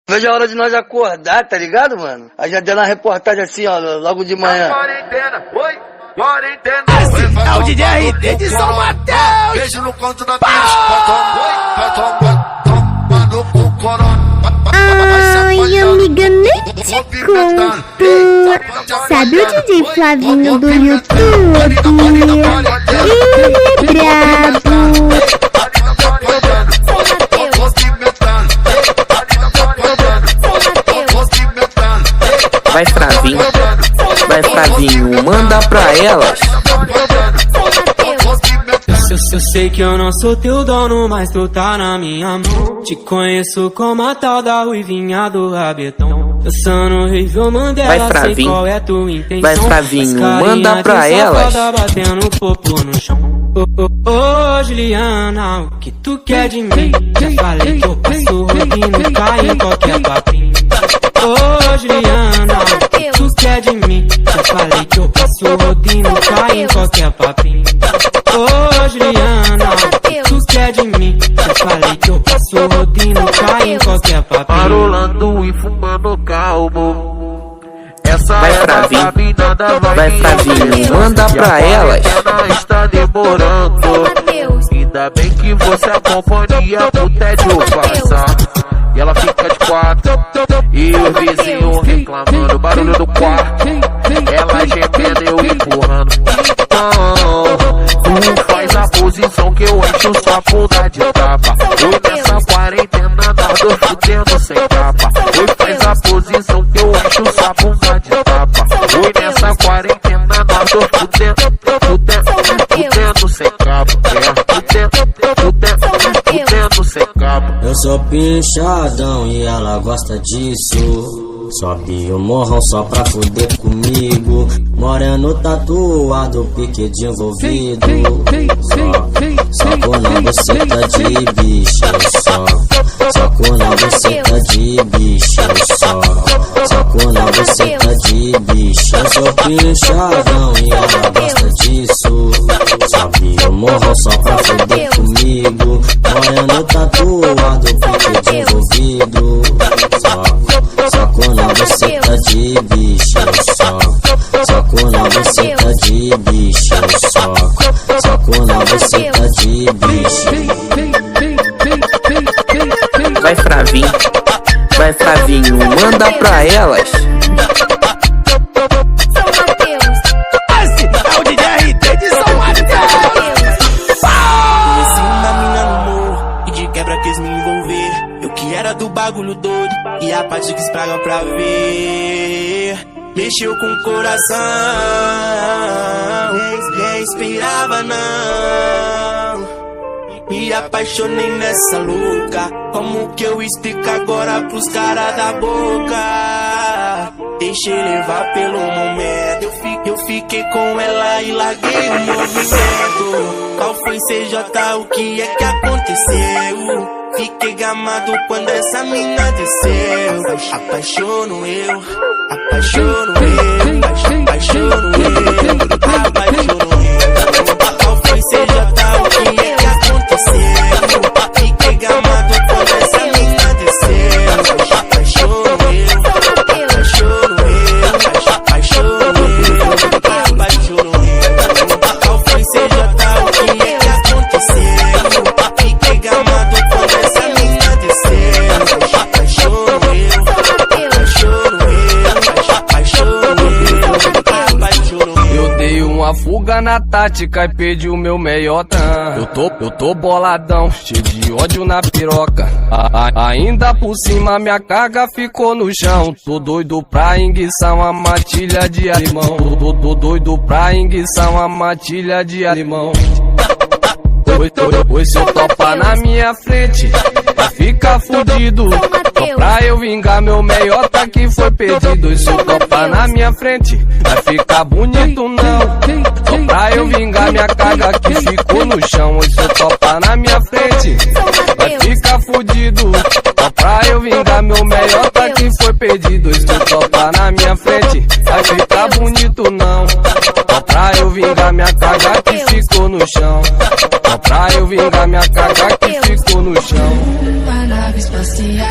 Vejo a hora de nós acordar, tá ligado, mano? Aí já deu uma reportagem assim, ó, logo de manhã. Quarentena, oi, quarentena. É o DJ RD de São Mateus. Beijo no canto da pista. Vai tomar no cu, corona. Ai, amiga, nem te conto. Sabe o DJ Flavinho do YouTube? Ele é brabo. Vai Flavinho, manda pra elas. Eu sei que eu não sou teu dono, mas tu tá na minha mão. Te conheço como a tal da ruivinha do rabetão. Dançando Rio Mandela, sei qual é tua intenção. Vai Flavinho, manda pra elas. Batendo popo no chão. Ô Juliana, o que tu quer de mim? Já falei que eu passo rodinho, cai em qualquer papinho. Ô Juliana, o que tu quer de mim? Já falei que eu passo rodinho, cai em qualquer papinho. Ô Juliana, o que tu quer de mim? Já falei que eu passo rodinho, cai em qualquer papinho. Parolando e fumando calmo. Essa vai Flavinho, manda pra elas. Está demorando. Ainda bem que você acompanha pro tédio passar. E ela fica de quatro e os vizinhos reclamando. Barulho do quarto, ela gemendo, eu empurrando. Então, tu faz a posição que eu encho sua bunda de tapa. Oi, nessa quarentena, nós dois fudendo sem capa. Oi, faz a posição que eu encho sua bunda de tapa. Oi, nessa quarentena, nós dois fudendo sem capa. Fudendo sem capa. Eu sou pinchadão e ela gosta disso. Sobe o morrão só pra fuder comigo. Moreno tatuado, pique de envolvido. Só na buceta de bicho, só na buceta de bicho, só na buceta de bicho. Eu sou pinchadão e ela gosta disso. Sobe o morrão só pra fuder comigo. Moreno tatuado, pique de envolvido. Só na buceta de bicho, só na buceta de bicho, só na buceta de bicho. Vai Flavinho, manda pra elas. Esse é o DJ RD de São Mateus. Conheci uma mina no morro e de quebra quis me envolver. Eu que era do bagulho doido e a parte que estraga pra ver. Mexeu com o coração, nem esperava não. Me apaixonei nessa louca. Como que eu explico agora pros caras da boca? Deixei levar pelo momento. Eu fiquei com ela e larguei o movimento. Qual foi CJ? O que é que aconteceu? Fiquei gamado quando essa mina desceu. Apaixono eu, apaixono eu, apaixono eu, apaixono eu. Qual foi CJ? O que é que aconteceu? Fiquei gamado quando essa mina desceu. Apaixono eu, apaixono eu, apaixono eu, apaixono eu. Qual foi CJ? O que é que aconteceu? Fiquei gamado quando essa mina desceu. Apaixono eu, apaixono eu, apaixono eu, apaixono eu. Eu dei uma fuga na tática e perdi o meu meiota. Eu tô boladão, cheio de ódio na piroca. Ainda por cima minha carga ficou no chão. Tô doido pra enguiçar uma matilha de alimão. Tô doido pra enguiçar uma matilha de alimão. Pois se eu topar na minha frente, vai ficar fudido. Só pra eu vingar meu meiota que foi perdido. E se eu topar na minha frente, vai ficar bonito não. Só pra eu vingar minha carga que ficou no chão. E se eu topar na minha frente, vai ficar fudido. Só pra eu vingar meu meiota que foi perdido. E se eu topar na minha frente, vai ficar bonito não. Só pra eu vingar minha carga que ficou no chão. Só pra eu vingar minha carga que ficou no chão. Uma nave espacial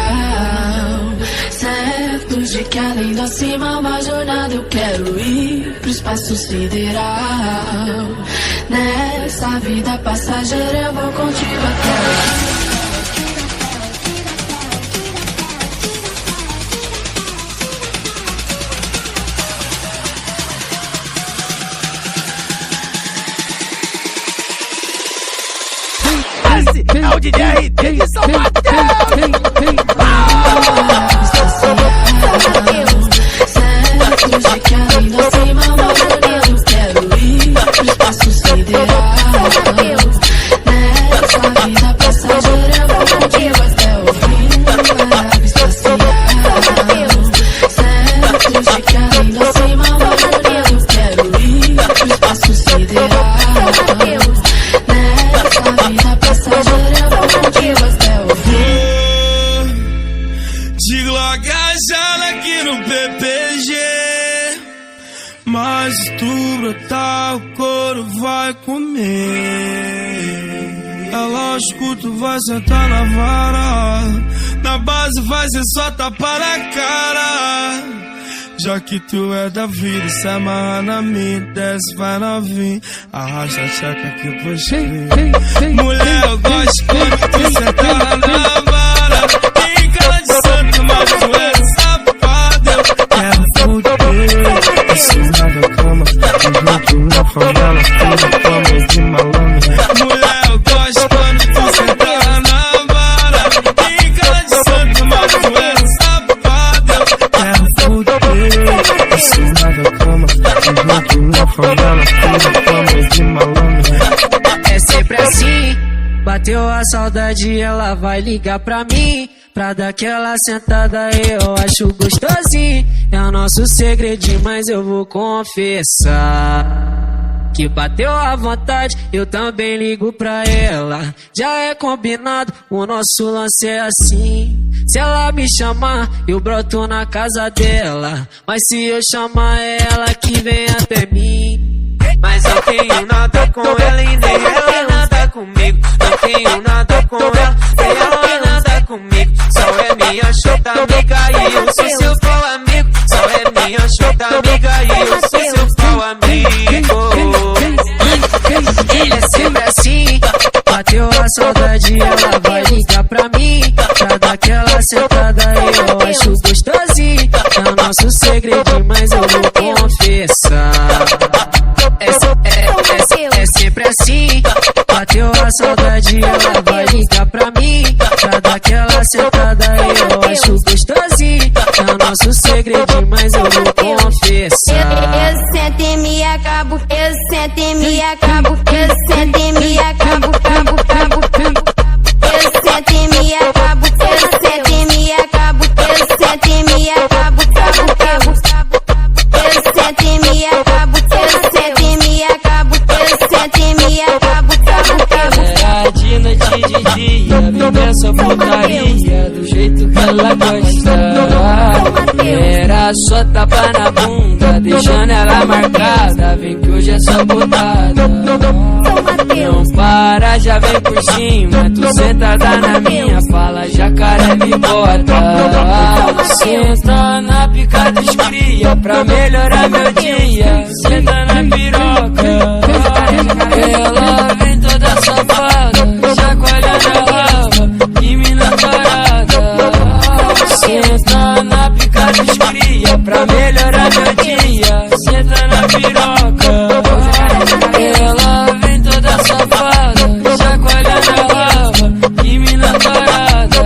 de que além da cima, uma jornada eu quero ir pro espaço sideral. Nessa vida passageira eu vou contigo até é o DJ RT de São Mateus. Certo de que além da cima, uma jornada eu quero ir pro espaço sideral. Nessa vida passageira eu vou contigo até o fim da nave espacial. Certo de que além da cima, uma jornada eu quero ir pro espaço sideral. Nessa vida passageira eu vou contigo até o fim. De Glock rajada aqui no PPG, mas se tu brotar o couro vai comer. É lógico, tu vai sentar na vara, na base vai ser só tapa na cara. Já que tu é da vida, se amarra na minha, desce, vai novinha, arrasta a tcheca que eu puxei. Mulher, eu gosto quando tu senta na vara, tem cara de santo, mas tu é safado. Eu quero foder, em cima da cama, junto na favela, tudo fama de malandro. Mulher, eu gosto quando tu senta na vara, tem cara de santo, mas tu é safado. Eu quero foder, em cima da cama, junto na favela, tudo fama de malandro. É sempre assim, bateu a saudade, ela vai ligar pra mim, pra dar aquela sentada, eu acho gostosinho. É o nosso segredinho, mas eu vou confessar que bateu a vontade, eu também ligo pra ela. Já é combinado, o nosso lance é assim. Se ela me chamar, eu broto na casa dela, mas se eu chamar, é ela que vem até mim. Mas eu tenho nada com ela e nem ela nada comigo. Não tenho nada com ela, nem ela nada comigo. Só é minha chota amiga e eu sou seu pau amigo. Só é minha chota amiga e eu sou seu pau amigo. Ele é sempre assim, bateu a saudade, ela vai ligar pra mim, pra dar aquela sentada, eu acho gostosinho. É o nosso segredinho, mas eu vou confessar. É sempre assim, bateu a saudade, ela vai ligar pra mim, pra dar aquela sentada, eu acho gostosinho. É o nosso segredinho, mas eu vou confessar. Eu sento e me acabo, eu sento e me acabo, eu sento e me acabo, cabo. Eu sento e me acabo, eu sento e me acabo, eu sento e me acabo, cabo. Eu sento e me acabo, eu sento e me acabo, eu sento e me acabo, cabo. Era de noite e de dia, vem essa putaria do jeito que ela gosta. Era só tapa na bunda, deixando ela marcada. Vem que hoje é só botada. Não para, já vem por cima. Tu sentada na minha, fala jacaré me bota. Senta na pica dos cria, pra melhorar meu dia. Senta na piroca, ela vem toda safada, chacoalhando a raba, que mina parada. Senta na pica dos cria, pra melhorar meu dia. Senta na piroca, ela vem toda safada, chacoalhando a raba, que mina parada.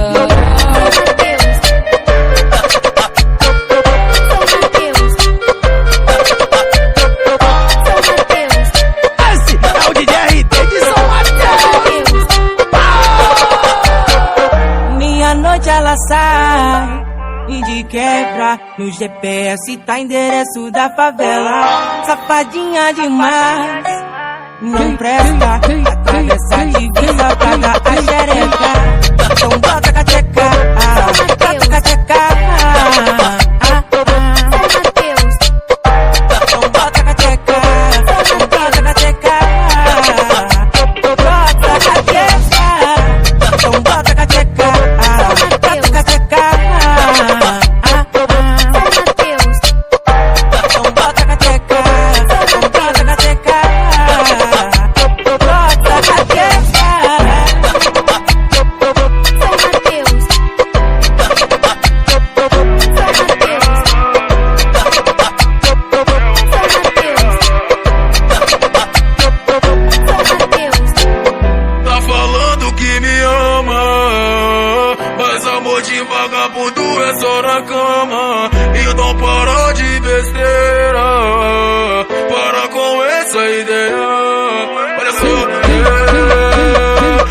Esse é o DJ RT de São Mateus. Minha noite ela sai e de quebra no GPS tá endereço da favela. Safadinha demais, não presta. Atravessa a divisa, paga a xereca. Então bota cateca, bota cateca. Então bota cateca, bota cateca. Bota cateca, então bota cateca, bota cateca. na cama. Então para de besteira, para com essa ideia. Olha só,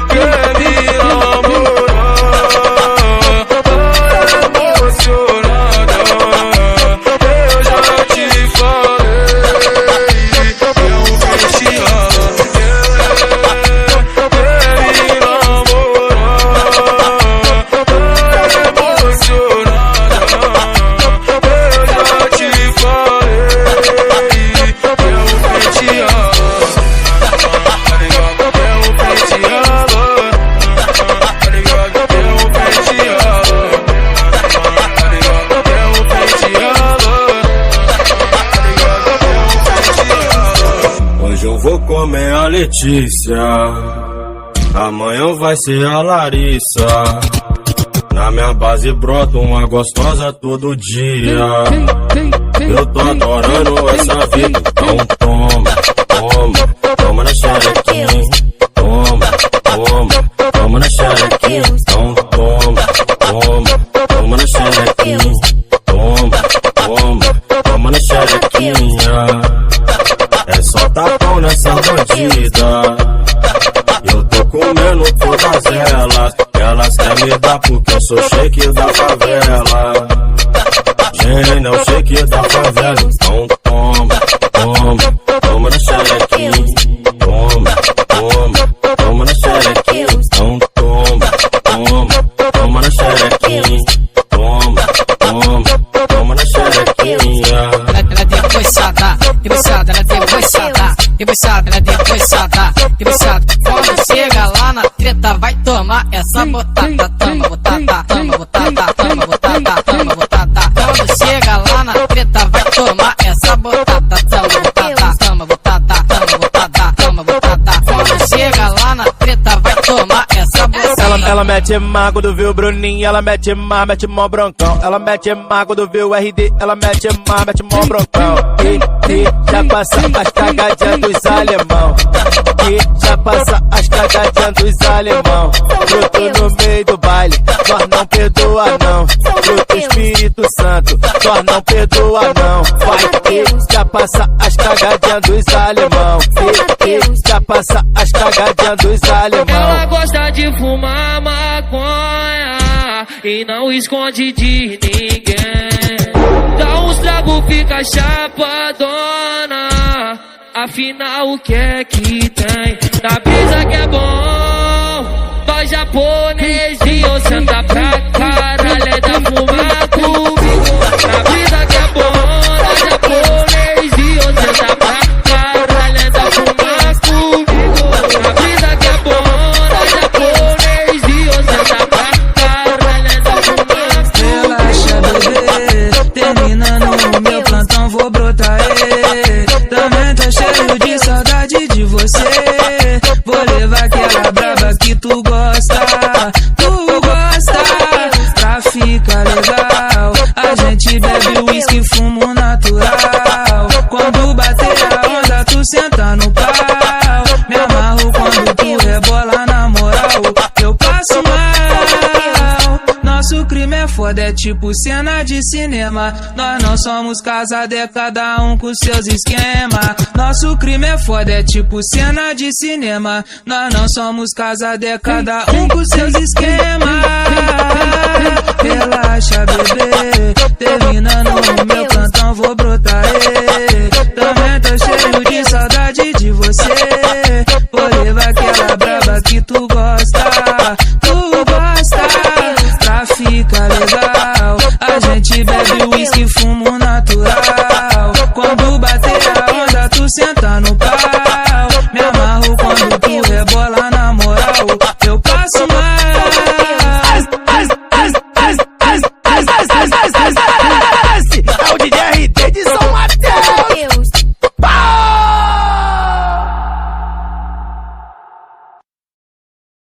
quer me namorar, emocionada. Eu já te falei, é um festival. Quer me namorar, emocionada. Eu já te falei, é um festival. Hoje eu vou comer a Letícia, amanhã vai ser a Larissa. Na minha base brota uma gostosa todo dia. Eu tô adorando essa vida, então toma, toma, toma na xerequinha. Toma, toma, toma na xerequinha. Então toma, toma, toma na xerequinha. Toma, toma, toma na xerequinha. É só tapão nessa bandida. Eu tô comendo todas elas. Elas querem me dar porque eu sou shake da favela. Gênio é o shake da favela. Então toma, toma, toma na xerequinha. Toma, toma, toma na xerequinha. Então toma, toma, toma na xerequinha. Toma, toma, toma na xerequinha. Ela debochada, debochada, ela debochada, debochada, ela debochada, debochada. Quando chega lá na treta vai tomar essa botada, toma botada, toma botada, toma botada, toma botada. Quando chega lá na treta vai tomar essa botada, toma botada, toma botada, toma botada, toma botada. Quando chega lá na treta vai tomar essa botada. Ela mete mago do viu Bruninho, ela mete mete mó broncão. Ela mete mago do viu RD, ela mete mó broncão. E já passa as cagadinhas dos alemão. E já passa as cagadinhas dos alemão. Broto no meio do baile, nós não perdoa não. Broto Espírito Santo, nós não perdoa não. Vai que já passa as cagadinhas dos alemão. E já passa as cagadinhas dos alemão. Ela gosta de fumar maconha e não esconde de ninguém. Dá uns tragos, fica chapadona. Afinal, o que é que tem? Na brisa que é bom, nós japonês e eu senta pra caralho, é da fumar comigo. Na brisa que é bom, nós japonês e eu senta pra caralho, é da fumar comigo. Na brisa que é bom, nós japonês e eu senta pra caralho, é da fumar comigo. Relaxa, bebê, terminando o meu plantão vou brotar, também tô cheio de saudade de você. Vou levar aquela braba que tu gosta, pra ficar legal. A gente bebe uísque, fumo natural. Quando bater a onda, tu senta no pau. Me amarro quando tu rebola na moral. Eu passo mal. Nosso crime é foda, é tipo cena de cinema. Nós não somos casados, é cada um com seus esquemas. Nosso crime é foda, é tipo cena de cinema. Nós não somos casados, é cada um com seus esquemas. Relaxa, bebê, terminando o meu plantão vou brotar, também tô cheio de saudade de você. Vou levar aquela braba que tu gosta, pra ficar legal. A gente bebe uísque, fumo natural. Quando bater a onda, tu senta no